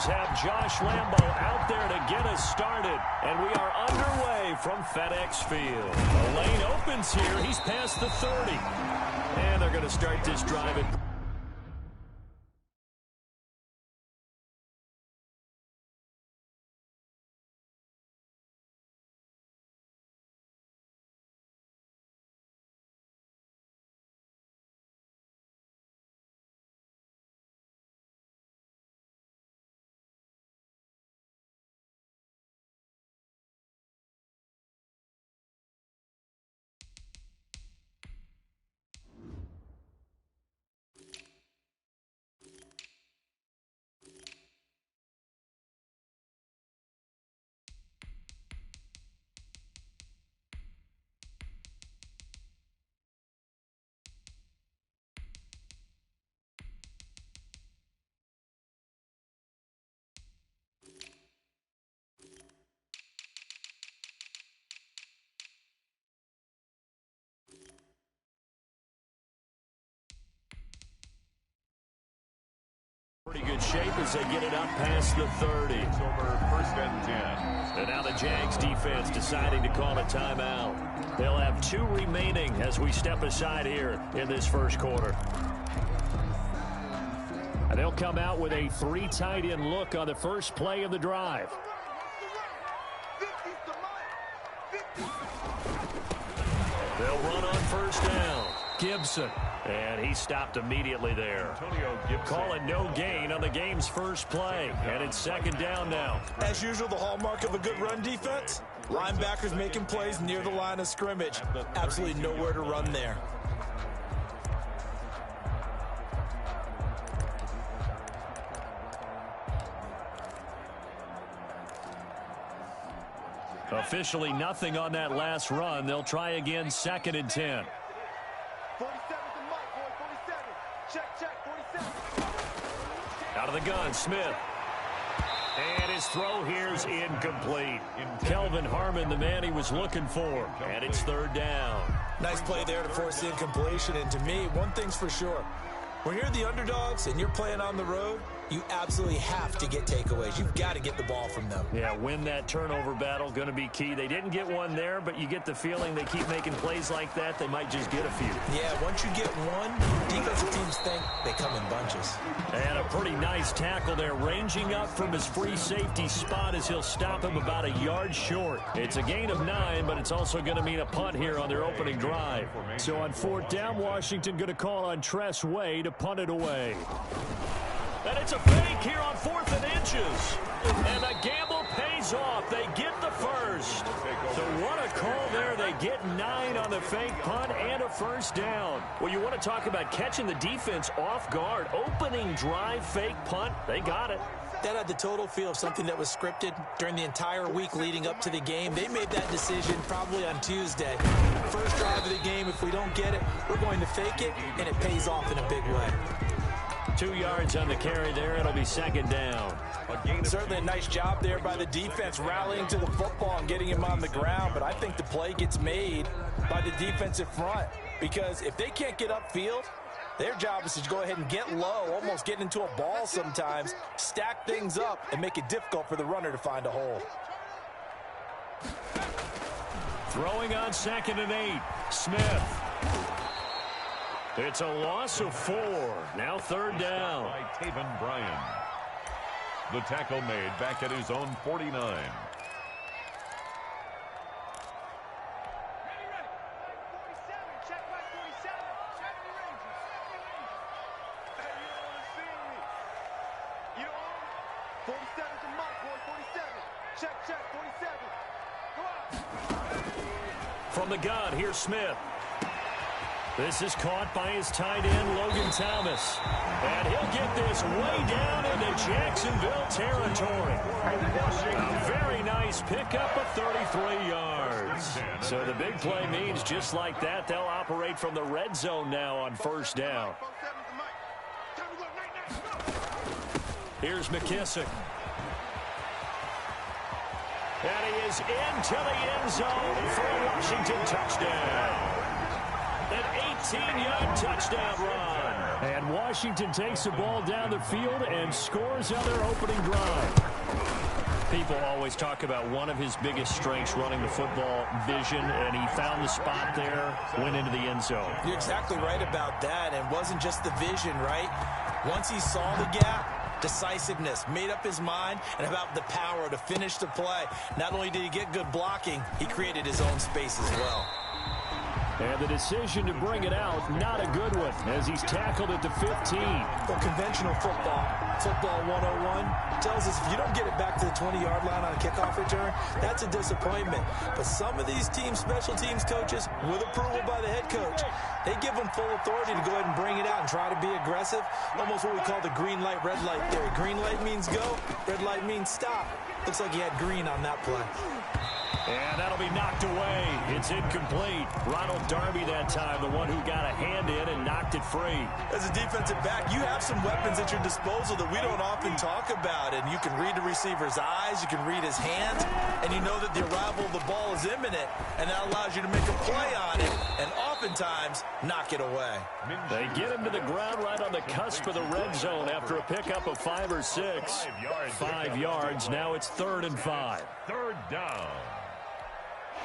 Jaguars have Josh Lambo out there to get us started. And we are underway from FedEx Field. The lane opens here. He's past the 30. And they're going to start this drive at pretty good shape as they get it up past the 30. It's over 1st and 10. And now the Jags defense deciding to call a timeout. They'll have 2 remaining as we step aside here in this first quarter. And they'll come out with a 3 tight end look on the first play of the drive. They'll run on first down. Gibson. And he stopped immediately there. Antonio Gibson. Calling no gain on the game's first play. And it's 2nd down now. As usual, the hallmark of a good run defense, linebackers making plays near the line of scrimmage. Absolutely nowhere to run there. Officially nothing on that last run. They'll try again, 2nd and 10. 47 to Mike, boy, 47. Check, 47. Out of the gun, Smith. And his throw here's incomplete. Kelvin Harmon, the man he was looking for. And it's 3rd down. Nice play there to force the incompletion. And to me, one thing's for sure. When you're the underdogs and you're playing on the road, you absolutely have to get takeaways. You've got to get the ball from them. Yeah, win that turnover battle, going to be key. They didn't get one there, but you get the feeling they keep making plays like that, they might just get a few. Yeah, once you get one, defensive teams think they come in bunches. And a pretty nice tackle there, ranging up from his free safety spot as he'll stop him about a yard short. It's a gain of 9, but it's also going to mean a punt here on their opening drive. So on 4th down, Washington going to call on Tress Way to punt it away. And it's a fake here on 4th and inches. And the gamble pays off. They get the first. So what a call there. They get 9 on the fake punt and a 1st down. Well, you want to talk about catching the defense off guard. Opening drive, fake punt. They got it. That had the total feel of something that was scripted during the entire week leading up to the game. They made that decision probably on Tuesday. First drive of the game, if we don't get it, we're going to fake it, and it pays off in a big way. 2 yards on the carry there. It'll be 2nd down. Certainly a nice job there by the defense rallying to the football and getting him on the ground. But I think the play gets made by the defensive front because if they can't get upfield, their job is to go ahead and get low, almost get into a ball sometimes, stack things up, and make it difficult for the runner to find a hole. Throwing on 2nd and 8. Smith. It's a loss of 4. Now 3rd down. By Taven Bryan. The tackle made back at his own 49. From the gun, here's Smith. This is caught by his tight end, Logan Thomas. And he'll get this way down into Jacksonville territory. A very nice pickup of 33 yards. So the big play means just like that, they'll operate from the red zone now on 1st down. Here's McKissick. And he is into the end zone for a Washington touchdown. An 18-yard touchdown run. And Washington takes the ball down the field and scores on their opening drive. People always talk about one of his biggest strengths running the football, vision, and he found the spot there, went into the end zone. You're exactly right about that, and it wasn't just the vision, right? Once he saw the gap, decisiveness, made up his mind, and about the power to finish the play. Not only did he get good blocking, he created his own space as well. And the decision to bring it out, not a good one, as he's tackled at the 15. Well, conventional football 101, tells us if you don't get it back to the 20-yard line on a kickoff return, that's a disappointment. But some of these teams, special teams coaches, with approval by the head coach, they give them full authority to go ahead and bring it out and try to be aggressive, almost what we call the green light, red light theory. Green light means go, red light means stop. Looks like he had green on that play. And that'll be knocked away. It's incomplete. Ronald Darby that time, the one who got a hand in and knocked it free. As a defensive back, you have some weapons at your disposal that we don't often talk about. And you can read the receiver's eyes, you can read his hands, and you know that the arrival of the ball is imminent. And that allows you to make a play on it and oftentimes knock it away. They get him to the ground right on the cusp of the red zone after a pickup of 5 or 6. 5 yards. Now it's 3rd and 5. Third down.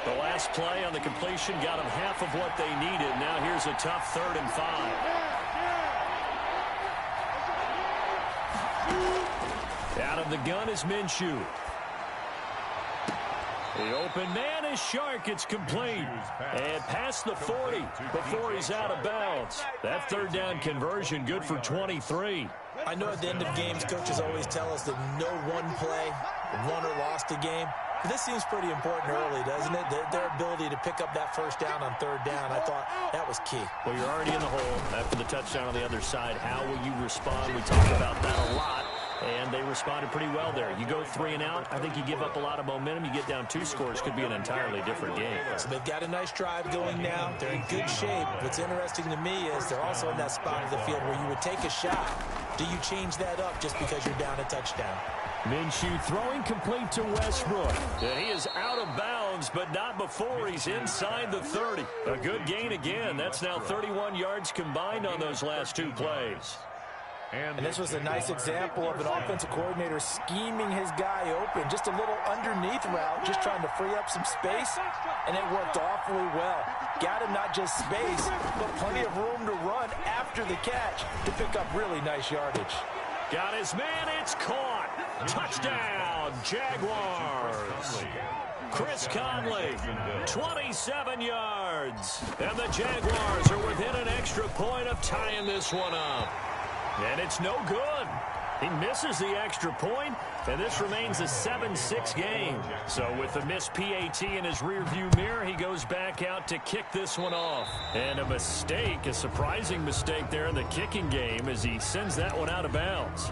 The last play on the completion got them half of what they needed. Now here's a tough 3rd and 5. Out of the gun is Minshew. The open man is Shark. It's complete. And past the 40 before he's out of bounds. That 3rd down conversion good for 23. I know at the end of games, coaches always tell us that no one play won or lost a game. But this seems pretty important early, doesn't it? Their ability to pick up that 1st down on 3rd down, I thought that was key. Well, you're already in the hole after the touchdown on the other side. How will you respond? We talk about that a lot. And they responded pretty well there. You go 3 and out, I think you give up a lot of momentum. You get down 2 scores, could be an entirely different game. So they've got a nice drive going now. They're in good shape. What's interesting to me is they're also in that spot of the field where you would take a shot. Do you change that up just because you're down a touchdown? Minshew throwing complete to Westbrook. And he is out of bounds, but not before he's inside the 30. A good gain again. That's now 31 yards combined on those last 2 plays. And this was a nice example of an offensive coordinator scheming his guy open. Just a little underneath route, just trying to free up some space, and it worked awfully well. Got him not just space, but plenty of room to run after the catch to pick up really nice yardage. Got his man, it's caught. Touchdown, Jaguars. Chris Conley, 27 yards. And the Jaguars are within an extra point of tying this one up. And it's no good. He misses the extra point, and this remains a 7-6 game. So with the missed PAT in his rearview mirror, he goes back out to kick this one off. And a mistake, a surprising mistake there in the kicking game as he sends that one out of bounds.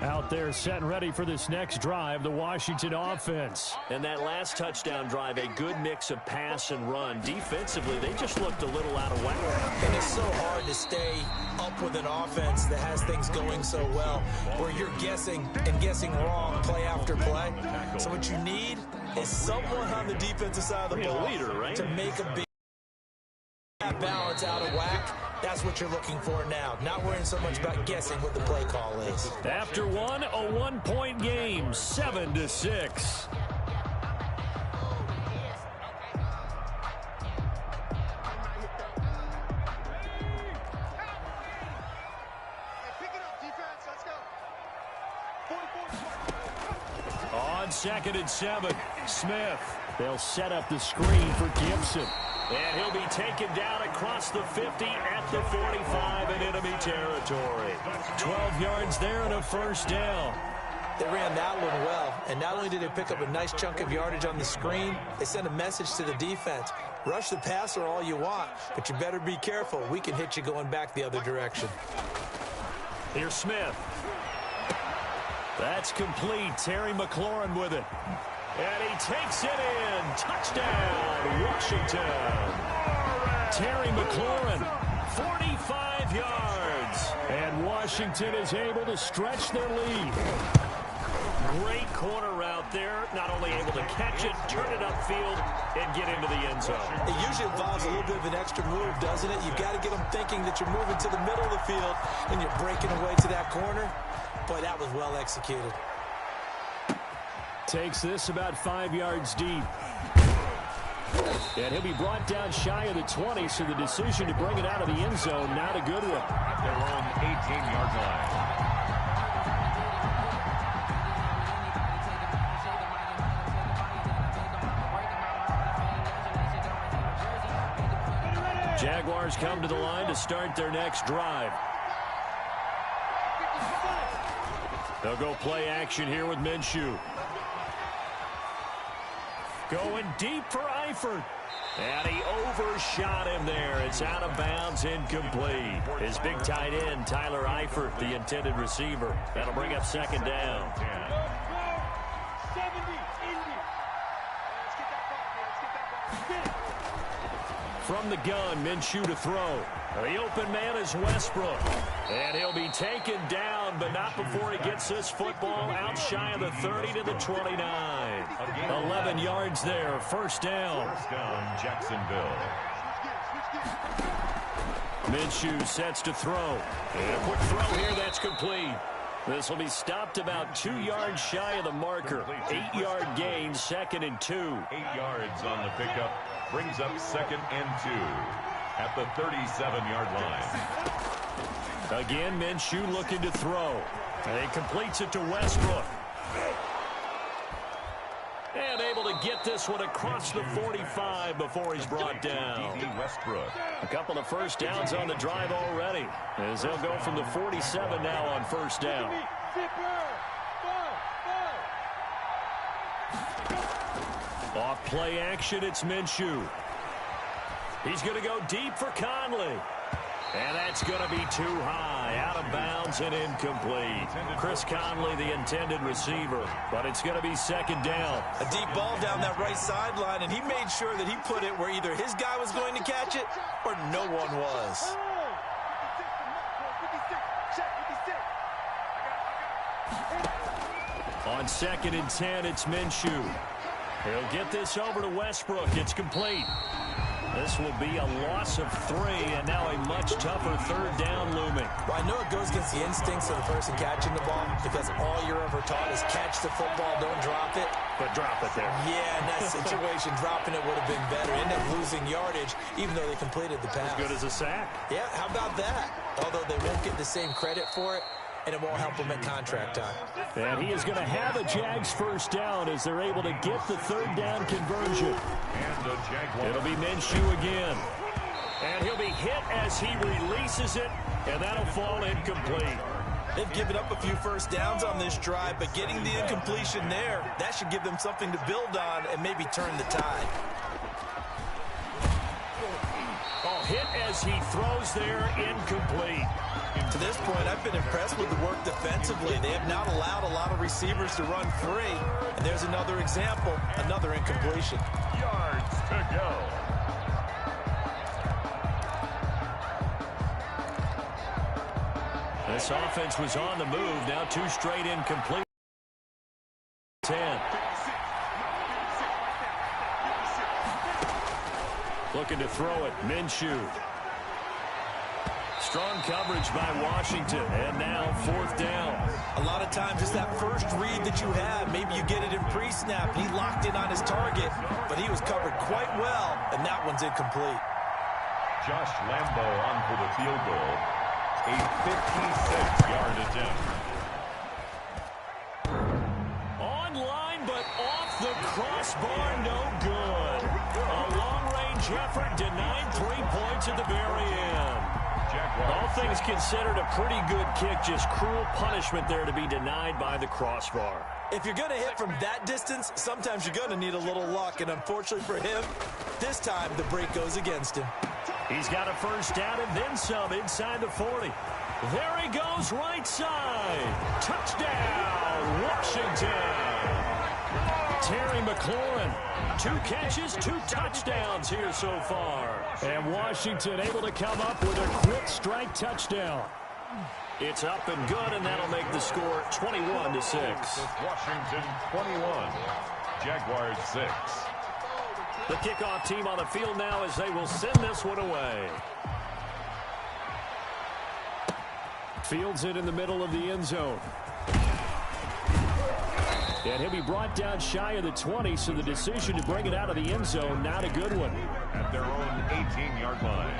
Out there set and ready for this next drive, the Washington offense. And that last touchdown drive, a good mix of pass and run. Defensively, they just looked a little out of whack. And it's so hard to stay up with an offense that has things going so well, where you're guessing and guessing wrong play after play. So what you need is someone on the defensive side of the ball to make a big balance out of whack. That's what you're looking for now. Not worrying so much about guessing what the play call is. After one, a one-point game, 7-6. 2nd and 7. Smith. They'll set up the screen for Gibson. And he'll be taken down across the 50 at the 45 in enemy territory. 12 yards there and a first down. They ran that one well, and not only did they pick up a nice chunk of yardage on the screen, they sent a message to the defense. Rush the passer all you want, but you better be careful. We can hit you going back the other direction. Here's Smith. That's complete. Terry McLaurin with it. And he takes it in. Touchdown, Washington. Terry McLaurin, 45 yards. And Washington is able to stretch their lead. Great corner route there. Not only able to catch it, turn it upfield, and get into the end zone. It usually involves a little bit of an extra move, doesn't it? You've got to get them thinking that you're moving to the middle of the field and you're breaking away to that corner. Boy, that was well executed. Takes this about 5 yards deep. And he'll be brought down shy of the 20, so the decision to bring it out of the end zone, not a good one. At their own 18-yard line. Jaguars come to the line to start their next drive. They'll go play action here with Minshew. Going deep for Eifert. And he overshot him there. It's out of bounds, incomplete. His big tight end, Tyler Eifert, the intended receiver. That'll bring up 2nd down. From the gun, Minshew to throw. The open man is Westbrook. And he'll be taken down, but not before he gets this football out shy of the 30 to the 29. 11 yards there, first down. First down, Jacksonville. Minshew sets to throw. And a quick throw here, that's complete. This will be stopped about 2 yards shy of the marker. 8-yard gain, 2nd and 2. 8 yards on the pickup. Brings up 2nd and 2 at the 37-yard line. Again, Minshew looking to throw. And he completes it to Westbrook. And able to get this one across the 45 before he's brought down. Westbrook. A couple of first downs on the drive already, as they'll go from the 47 now on first down. Off play action, it's Minshew. He's going to go deep for Conley. And that's going to be too high, out of bounds and incomplete. Chris Conley, the intended receiver, but it's going to be 2nd down. A deep ball down that right sideline, and he made sure that he put it where either his guy was going to catch it or no one was. On 2nd and 10, it's Minshew. He'll get this over to Westbrook. It's complete. This will be a loss of 3, and now a much tougher 3rd down looming. Well, I know it goes against the instincts of the person catching the ball because all you're ever taught is catch the football, don't drop it. But drop it there. Yeah, in that situation, dropping it would have been better. End up losing yardage, even though they completed the pass. As good as a sack. Yeah, how about that? Although they won't get the same credit for it, and it won't help them at contract time. And he is going to have a Jags first down as they're able to get the 3rd down conversion. And the Jaguars. It'll be Minshew again. And he'll be hit as he releases it, and that'll fall incomplete. They've given up a few first downs on this drive, but getting the incompletion there, that should give them something to build on and maybe turn the tide. Oh, hit as he throws there, incomplete. To this point, I've been impressed with the work defensively. They have not allowed a lot of receivers to run free. And there's another example, another incompletion. Yards to go. This offense was on the move. Now 2 straight incomplete. 10. Looking to throw it. Minshew. Strong coverage by Washington, and now 4th down. A lot of times it's that first read that you have. Maybe you get it in pre-snap. He locked in on his target, but he was covered quite well, and that one's incomplete. Josh Lambo on for the field goal. A 56-yard attempt. Online, but The crossbar, no good. A long-range effort denied 3 points at the very end. All things considered, a pretty good kick. Just cruel punishment there to be denied by the crossbar. If you're going to hit from that distance, sometimes you're going to need a little luck. And unfortunately for him, this time the break goes against him. He's got a first down and then some inside the 40. There he goes, right side. Touchdown, Washington. Terry McLaurin, 2 catches, 2 touchdowns here so far. And Washington able to come up with a quick strike touchdown. It's up and good, and that'll make the score 21-6. Washington 21, Jaguars 6. The kickoff team on the field now as they will send this one away. Fields it in the middle of the end zone. And he'll be brought down shy of the 20, so the decision to bring it out of the end zone, not a good one. At their own 18-yard line.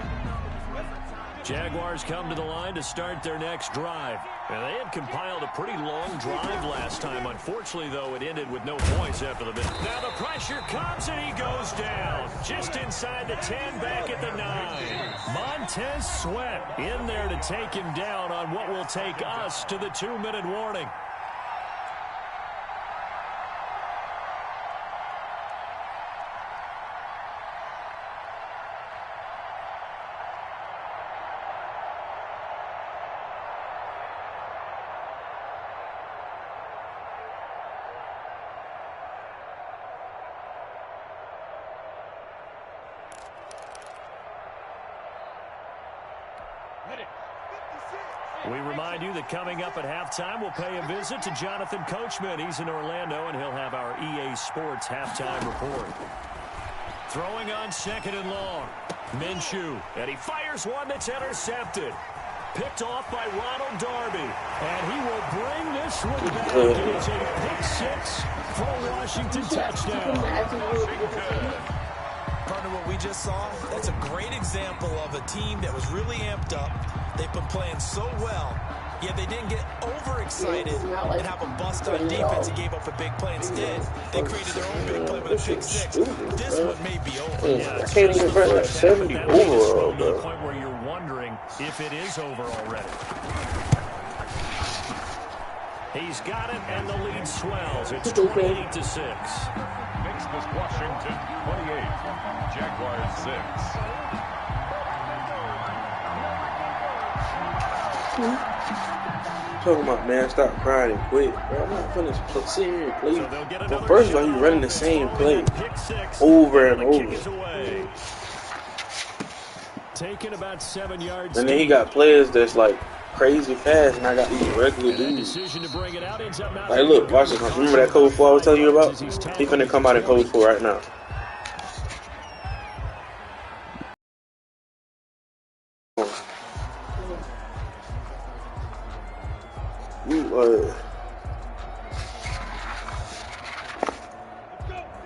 Jaguars come to the line to start their next drive. And they had compiled a pretty long drive last time. Unfortunately, though, it ended with no points after the bit. Now the pressure comes, and he goes down. Just inside the 10, back at the 9. Montez Sweat in there to take him down on what will take us to the 2-minute warning. We remind you that coming up at halftime, we'll pay a visit to Jonathan Coachman. He's in Orlando, and he'll have our EA Sports halftime report. Throwing on 2nd and long. Minshew, and he fires one that's intercepted. Picked off by Ronald Darby, and he will bring this one back. It's a pick-6 for a Washington touchdown. Partner, what we just saw, that's a great example of a team that was really amped up. They've been playing so well, yet they didn't get overexcited and have a bust on defense and gave up a big play. Instead, they created their own big play with a pick-6. This one may be over. Yeah, I can't even run that 70 overall, to the bro. point where you're wondering if it is over already. He's got it, and the lead swells. It's 28-6. Makes this Washington 28, Jaguars 6. Talking about, man, stop crying and quit, bro. I'm not finna sit here and play. So they'll get Well, first of all, he's running the same play Pick-6, over and the over. kick is away. Taking about 7 yards. And then he got players that's like crazy fast, and I got these regular dudes. Decision to bring it out ends up not Like, look, watch this. Remember that code 4 I was telling you about? He finna come out in code 4 right now.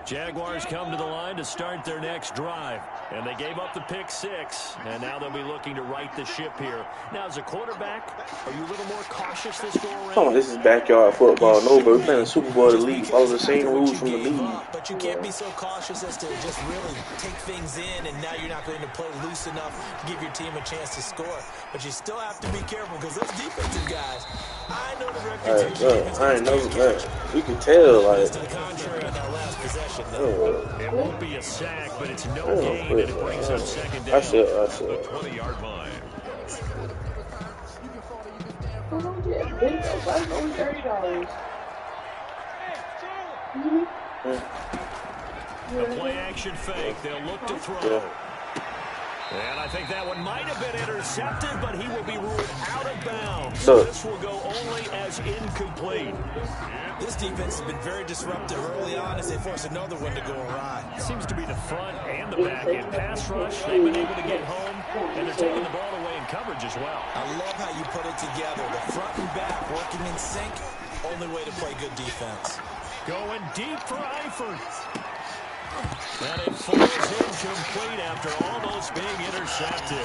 Jaguars come to the line to start their next drive. And they gave up the pick-6, and now they'll be looking to right the ship here. Now, as a quarterback, are you a little more cautious this go-around? Oh, this is backyard football. No, but we're playing the Super Bowl of the league. Follow the same rules from the league. But you can't be so cautious as to just really take things in, and now you're not going to play loose enough to give your team a chance to score. But you still have to be careful because those defensive guys, I know the reputation. I ain't know that. You can tell, like. To the contrary on that last possession, It won't be a sack, but it's no gain, and it brings up 2nd down. I said. The 20-yard line. The play-action fake. They'll look to throw. And I think that one might have been intercepted, but he will be ruled out of bounds. So this will go only as incomplete. This defense has been very disruptive early on as they force another one to go awry. Seems to be the front and the back end pass rush. They've been able to get home, and they're taking the ball away in coverage as well. I love how you put it together. The front and back working in sync. Only way to play good defense. Going deep for Eifert. And it falls incomplete after almost being intercepted.